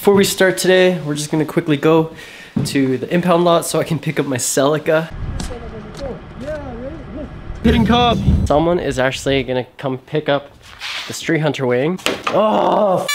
Before we start today, we're just gonna quickly go to the impound lot so I can pick up my Celica. Hitting cop! Someone is actually gonna come pick up the Streethunter wing. Oh!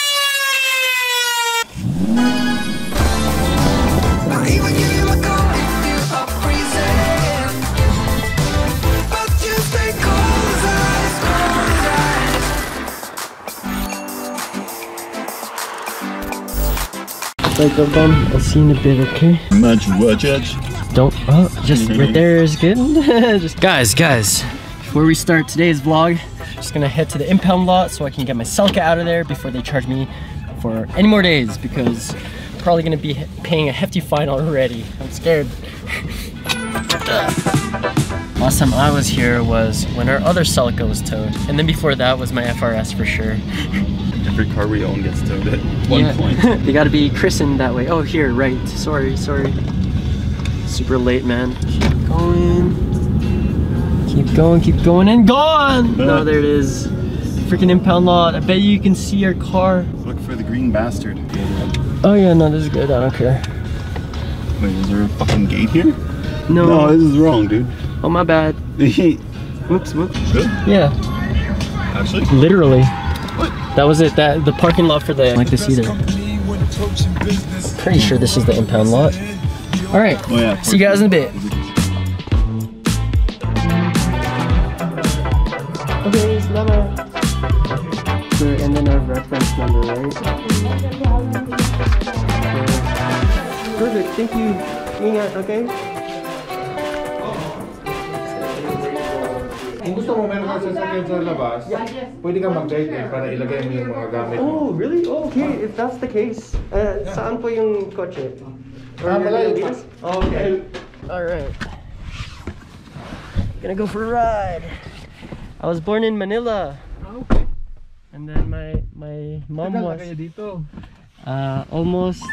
Like a bum. I'll see you in a bit, okay? Don't, just right there is good. Just guys, before we start today's vlog, just gonna head to the impound lot so I can get my Celica out of there before they charge me for any more days, because I'm probably gonna be paying a hefty fine already. I'm scared. Last time I was here was when our other Celica was towed, and then before that was my FRS for sure. Every car we own gets towed at one point. They gotta be christened that way. Oh, here, right. Sorry. Super late, man. Keep going, and gone! No, there it is. Freaking impound lot. I bet you can see our car. Look for the green bastard. Oh yeah, no, this is good. I don't care. Wait, is there a fucking gate here? No. No, this is wrong, dude. Oh, my bad. Whoops. Good? Yeah. Actually? Literally. What? That was it. The parking lot for the like this either. Pretty sure this is the impound lot. All right. Oh yeah. See you guys in a bit. Okay, salamat. Sure, and then our reference number, right? Perfect. Thank you. Ingat, okay? Kung gusto mo meron ka sasakyan sa labas, pwede ka mag-guide para ilagay mo yung mga gamit mo. Oh, really? Oh, okay. If that's the case, saan po yung kotse? Malayo pa. Oh, okay. All right. Gonna go for a ride. I was born in Manila. Okay. And then my mom was dito. almost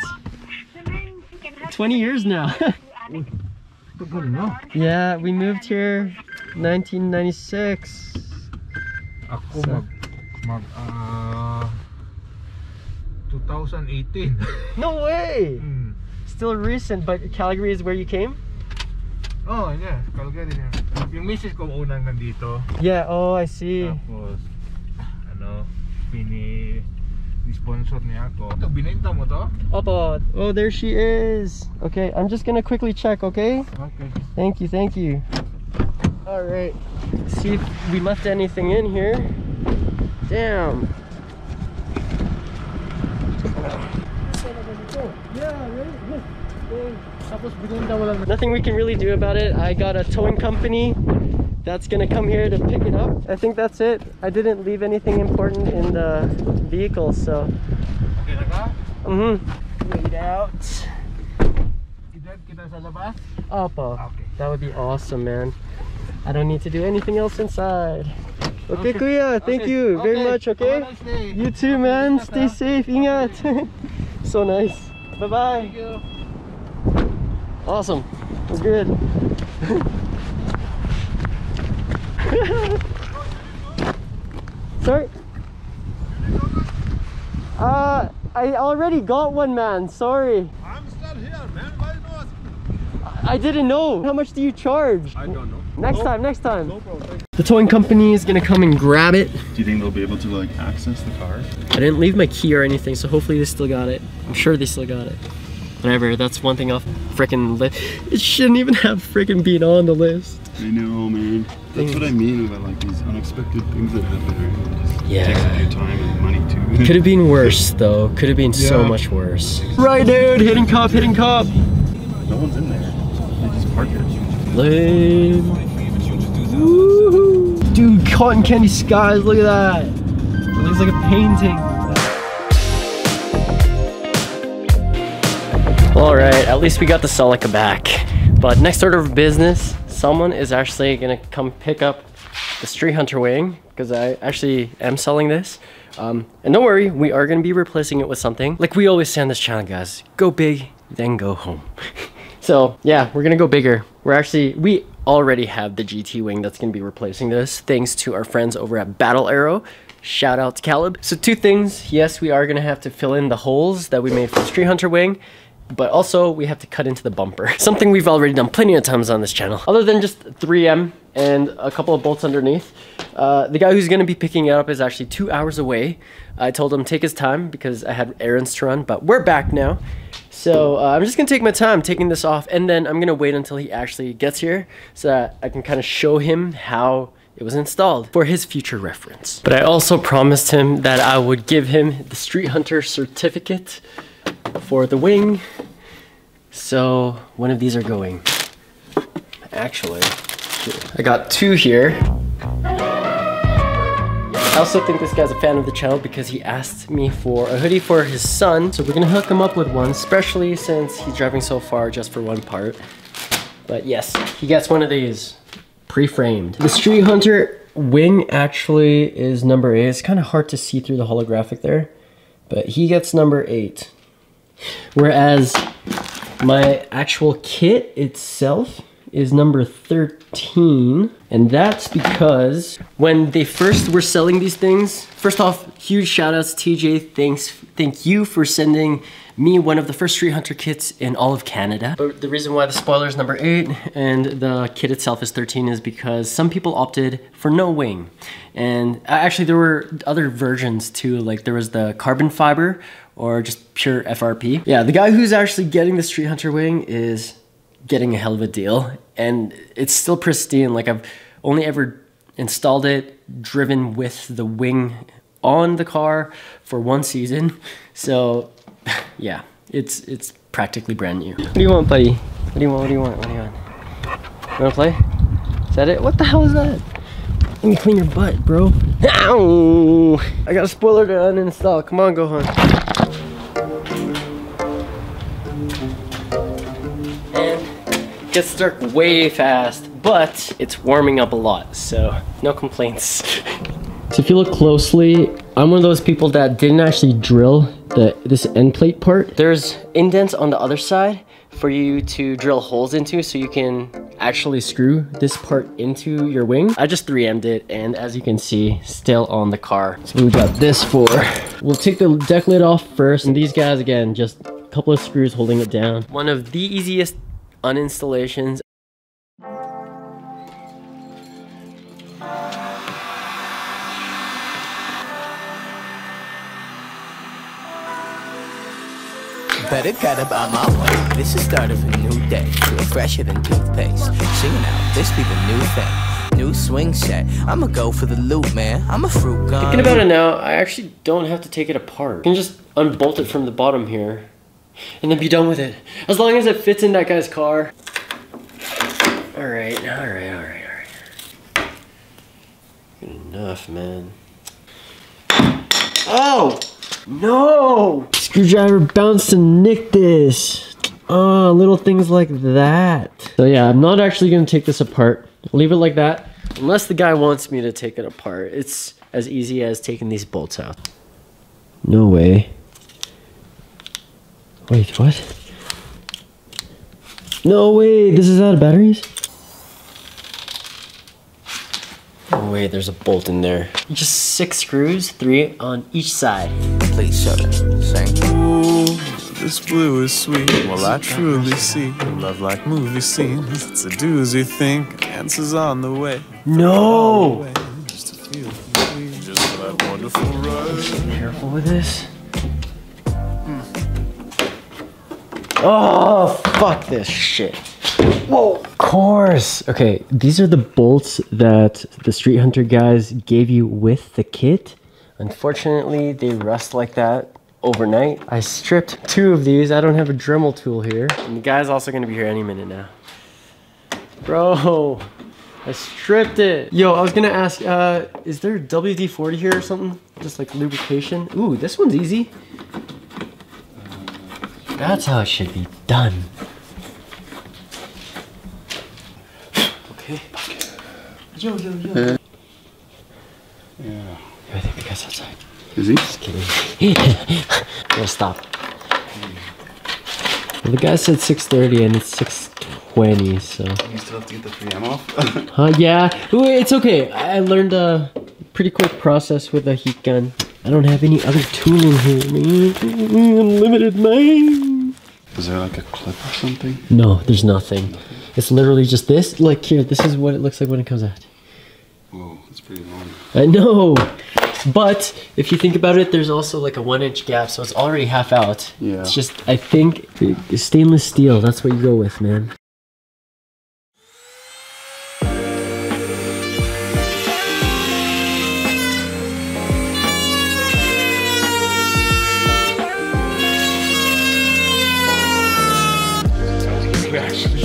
20 years now. Yeah, we moved here 1996. Ako mag 2018. No way! Still recent, but Calgary is where you came? Oh, yeah, Calgary na. Yung misis ko unang nandito. Yeah, oh, I see. Tapos sponsor niya ako. Ito, binenta mo to? Opo. Oh, there she is. Okay, I'm just gonna quickly check, okay? Okay. Thank you. All right. See if we left anything in here. Damn. Nothing we can really do about it. I got a towing company that's gonna come here to pick it up. I think that's it. I didn't leave anything important in the vehicle, so. Okay na ka? Wait out. Idad kita sa labas? Opo. Okay. That would be awesome, man. I don't need to do anything else inside. Okay, Kuya. Thank you very much, okay? Have a nice day. You too, man. Stay safe. Ingat. So nice. Bye-bye. Thank you. Awesome. We're good. Sorry? I already got one, man. Sorry. I'm still here, man. Why not? I didn't know. How much do you charge? I don't know. Next time. No problem. The towing company is gonna come and grab it. Do you think they'll be able to like access the car? I didn't leave my key or anything, so hopefully they still got it. I'm sure they still got it. Whatever, that's one thing off frickin' list. It shouldn't even have frickin' been on the list. I know, man. That's what I mean about like these unexpected things that happen. Right? Yeah. It takes up your time and money too. Could have been worse though. Could have been so much worse. Right, dude. Hitting cop. No one's in there. They just park it. Lame. Woohoo. Dude, cotton candy skies. Look at that. It looks like a painting. All right. At least we got the Celica back. But next order of business, someone is actually gonna come pick up the Streethunter wing, because I actually am selling this. And don't worry, we are gonna be replacing it with something. Like we always say on this channel, guys, go big, then go home. So yeah, we're gonna go bigger. We already have the GT wing that's gonna be replacing this, thanks to our friends over at Battle Arrow. Shout out to Caleb. So 2 things. Yes, we are gonna have to fill in the holes that we made for the Streethunter wing, but also we have to cut into the bumper. Something we've already done plenty of times on this channel. Other than just 3M and a couple of bolts underneath. The guy who's gonna be picking it up is actually 2 hours away. I told him take his time because I had errands to run, but we're back now. So I'm just gonna take my time taking this off, and then I'm gonna wait until he actually gets here so that I can kind of show him how it was installed for his future reference. But I also promised him that I would give him the Streethunter certificate for the wing. So one of these are going. Actually, I got 2 here. I also think this guy's a fan of the channel because he asked me for a hoodie for his son. So we're gonna hook him up with one, especially since he's driving so far just for one part. But yes, he gets one of these pre-framed. The Streethunter wing actually is number 8. It's kind of hard to see through the holographic there, but he gets number 8. Whereas my actual kit itself is number 13, and that's because when they first were selling these things, first off, huge shout outs TJ, thank you for sending me one of the first Streethunter kits in all of Canada. But the reason why the spoiler is number 8 and the kit itself is 13 is because some people opted for no wing. And actually there were other versions too, like there was the carbon fiber or just pure FRP. Yeah, the guy who's actually getting the Streethunter wing is getting a hell of a deal, and it's still pristine. Like I've only ever installed it, driven with the wing on the car for 1 season. So yeah, it's practically brand new. What do you want, buddy? What do you want? What do you want? What do you want? You wanna play? Is that it? What the hell is that? Let me clean your butt, bro. Ow! I got a spoiler to uninstall. Come on, go home. Gets dark way fast, but it's warming up a lot, so no complaints. So if you look closely, I'm one of those people that didn't actually drill this end plate part. There's indents on the other side for you to drill holes into so you can actually screw this part into your wing. I just 3M'd it, and as you can see, still on the car. So we got this for. We'll take the deck lid off first, and these guys, again, just a couple of screws holding it down. One of the easiest uninstallations. Better get about my way. This is the start of a new day. Feel fresher than toothpaste. Singing out, this be the new thing. New swing set. I'ma go for the loop, man. I'm a fruit gun. Thinking about it now, I actually don't have to take it apart. I can just unbolt it from the bottom here and then be done with it. As long as it fits in that guy's car. Alright. Good enough, man. Oh! No! Screwdriver bounced and nicked this. Oh, little things like that. So yeah, I'm not actually gonna take this apart. I'll leave it like that. Unless the guy wants me to take it apart. It's as easy as taking these bolts out. No way. Wait, what? No way, this is out of batteries? Oh wait, there's a bolt in there. Just 6 screws, 3 on each side. Please shut it. Sing. Ooh, this blue is sweet. Well, I truly see love like movie scenes. It's a doozy thing. Answers on the way. No! Just to feel free, just for that wonderful rush. Be careful with this. Oh, fuck this shit. Whoa. Of course. Okay, these are the bolts that the Streethunter guys gave you with the kit. Unfortunately, they rust like that overnight. I stripped 2 of these. I don't have a Dremel tool here. And the guy's also gonna be here any minute now. Bro, I stripped it. Yo, I was gonna ask, is there WD-40 here or something? Just like lubrication? Ooh, this one's easy. That's how it should be done. Okay. Yo. Yeah. I think the guy's outside. Is he? Just kidding. I'm gonna stop. Well, the guy said 6:30 and it's 6:20, so. You still have to get the 3M off? Yeah. Ooh, it's okay. I learned pretty quick process with a heat gun. I don't have any other tooling here, man. Unlimited, man. Is there like a clip or something? No, there's nothing. It's literally just this. Look here, this is what it looks like when it comes out. Whoa, that's pretty long. I know. But if you think about it, there's also like a 1-inch gap, so it's already half out. Yeah. It's just, I think, stainless steel, that's what you go with, man.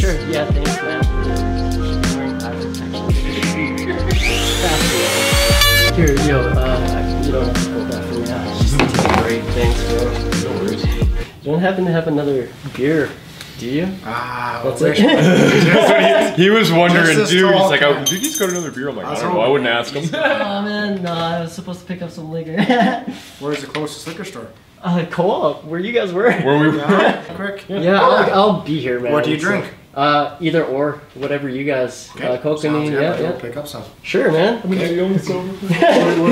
Sure, yeah, thanks, man. Here, yo, you don't have to put that for me. Just great, thanks, bro. No worries. You don't happen to have another beer, do you? Ah, that's it. He was wondering, Just dude. He's talk, like, man. oh, dude, he's got another beer. I'm like, I don't know. I wouldn't ask him. Oh man, no, I was supposed to pick up some liquor. Where's the closest liquor store? Co-op, where you guys were. Where we were. Quick. Yeah, I'll be here, man. What do you drink? Either or, whatever you guys. Coconut, yeah. Pick up some. Sure, man. We'll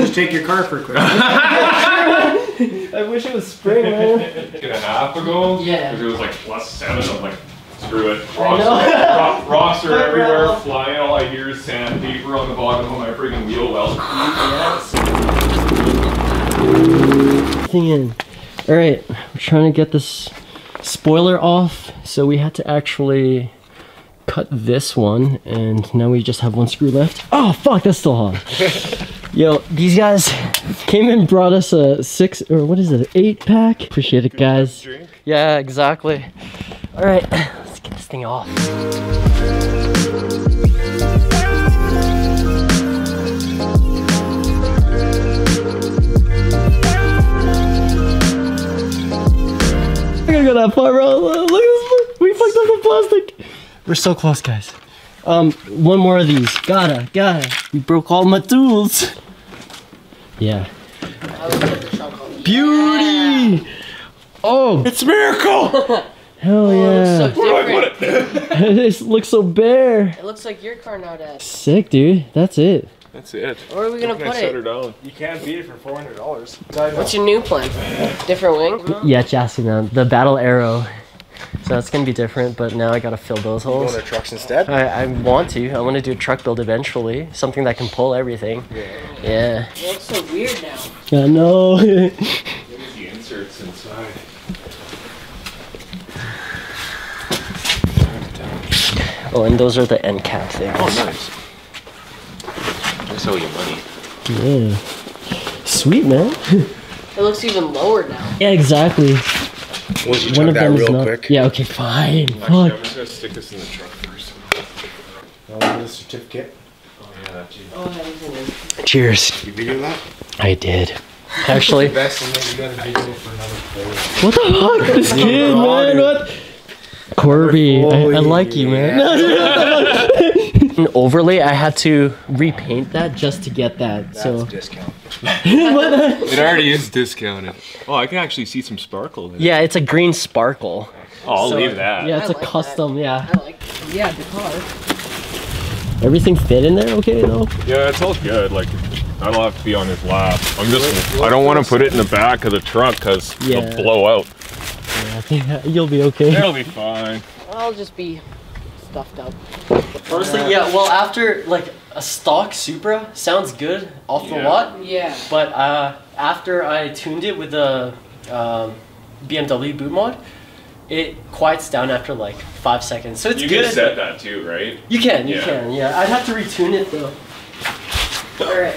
just take your car for a quick. I wish it was spring, man. And a half ago, Yeah. because it was like +7. I'm like, screw it. I know. Rocks are Hi, everywhere, Ralph. flying. All I hear is sandpaper on the bottom of my freaking wheel well. Yes. Thing in. All right, we're trying to get this spoiler off, so we had to actually cut this one, and now we just have one screw left. Oh fuck, that's still hot. Yo, these guys came and brought us a 8-pack. Appreciate it, guys. Yeah, exactly. All right, let's get this thing off. I gotta go that far, bro. Look at this. We fucked up the plastic. We're so close, guys. One more of these. Gotta. We broke all my tools. Yeah. Beauty! Oh! It's a miracle! Hell yeah. So This looks so bare. it looks like your car now, Dad. Sick, dude. That's it. That's it. Where are we gonna put Set her it? down. You can't beat it for $400. What's your new plan? Different wing? Yeah, chassis now. The Battle Arrow. So that's gonna be different, but now I gotta fill those holes. Going to trucks instead? I want to. I want to do a truck build eventually. Something that can pull everything. Yeah. It looks so weird now. I know. There's the inserts inside. Oh, and those are the end cap things. Oh, nice. That's how you money. Yeah. Sweet, man. It looks even lower now. Yeah, exactly. Once you One chug of that them is real not. quick. Yeah, okay, fine. Actually, I'm Fuck. just gonna stick this in the truck first. The certificate. Oh yeah, that too. Oh, that is in it. Cheers. You video that? I did. Actually. Best and then you got a video for another player. What the fuck? This kid, man. What? Corby, I like you, man. An overlay, I had to repaint that just to get that. So Discount. It already is discounted. Oh, I can actually see some sparkle in it. yeah, it's a green sparkle. Oh, I'll So, leave that. Yeah, it's I a like custom. Yeah. I like yeah, the car. Everything fit in there, okay though. Yeah, it's all good. Like, I don't have to be on his lap. I don't want to put it in the back of the truck because Yeah. it'll blow out. Yeah, I think you'll be okay. It'll be fine. I'll just be stuffed up. Honestly, yeah. Well, after like a stock Supra sounds good off the Yeah. lot, Yeah. but after I tuned it with the BMW boot mod, it quiets down after like 5 seconds. So it's You good. can set that too, right? You can. Yeah. Yeah. I'd have to retune it though. All right.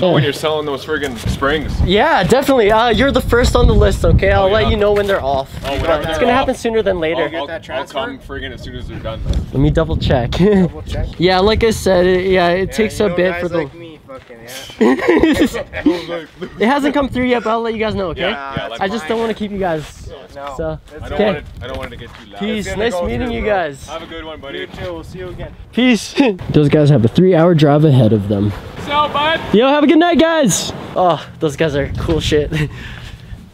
When you're selling those friggin' springs. Yeah, definitely. You're the first on the list, okay? I'll let you know when they're off. whenever It's they're gonna off. happen sooner than later. I'll come friggin' as soon as they're done. Let me double check. Double check. Yeah, like I said, it takes a bit for the... me, cooking yet. It hasn't come through yet, but I'll let you guys know, okay? Yeah, I just don't want to keep you guys. No. So, I okay. don't want it to get too loud. Peace. Nice meeting you guys. Have a good one, buddy. You too. We'll see you again. Peace. Those guys have a 3-hour drive ahead of them. So, bud. Yo, have a good night, guys. Oh, those guys are cool shit.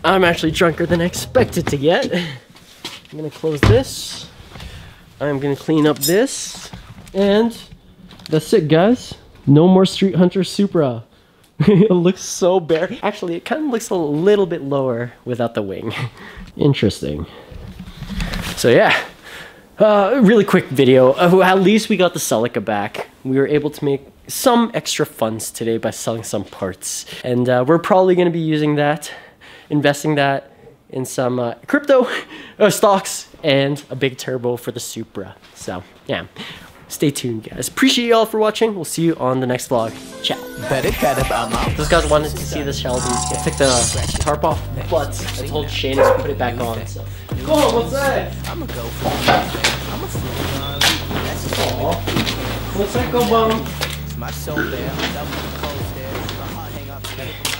I'm actually drunker than I expected to get. I'm gonna close this. I'm gonna clean up this. And that's it, guys. No more Streethunter Supra. It looks so bare. Actually, it kind of looks a little bit lower without the wing. Interesting. So yeah, really quick video. At least we got the Celica back. We were able to make some extra funds today by selling some parts. And we're probably gonna be using that, investing that in some crypto stocks and a big turbo for the Supra. So yeah. Stay tuned, guys. Appreciate y'all for watching. We'll see you on the next vlog. Ciao. Those guys wanted to see the Shelby. I took the tarp off, but I told Shane to put it back on. So. Go on, what's that? I'ma go for I'm a What's that, go bum? my soul there, I'm up with the cold stairs, my heart hang up together.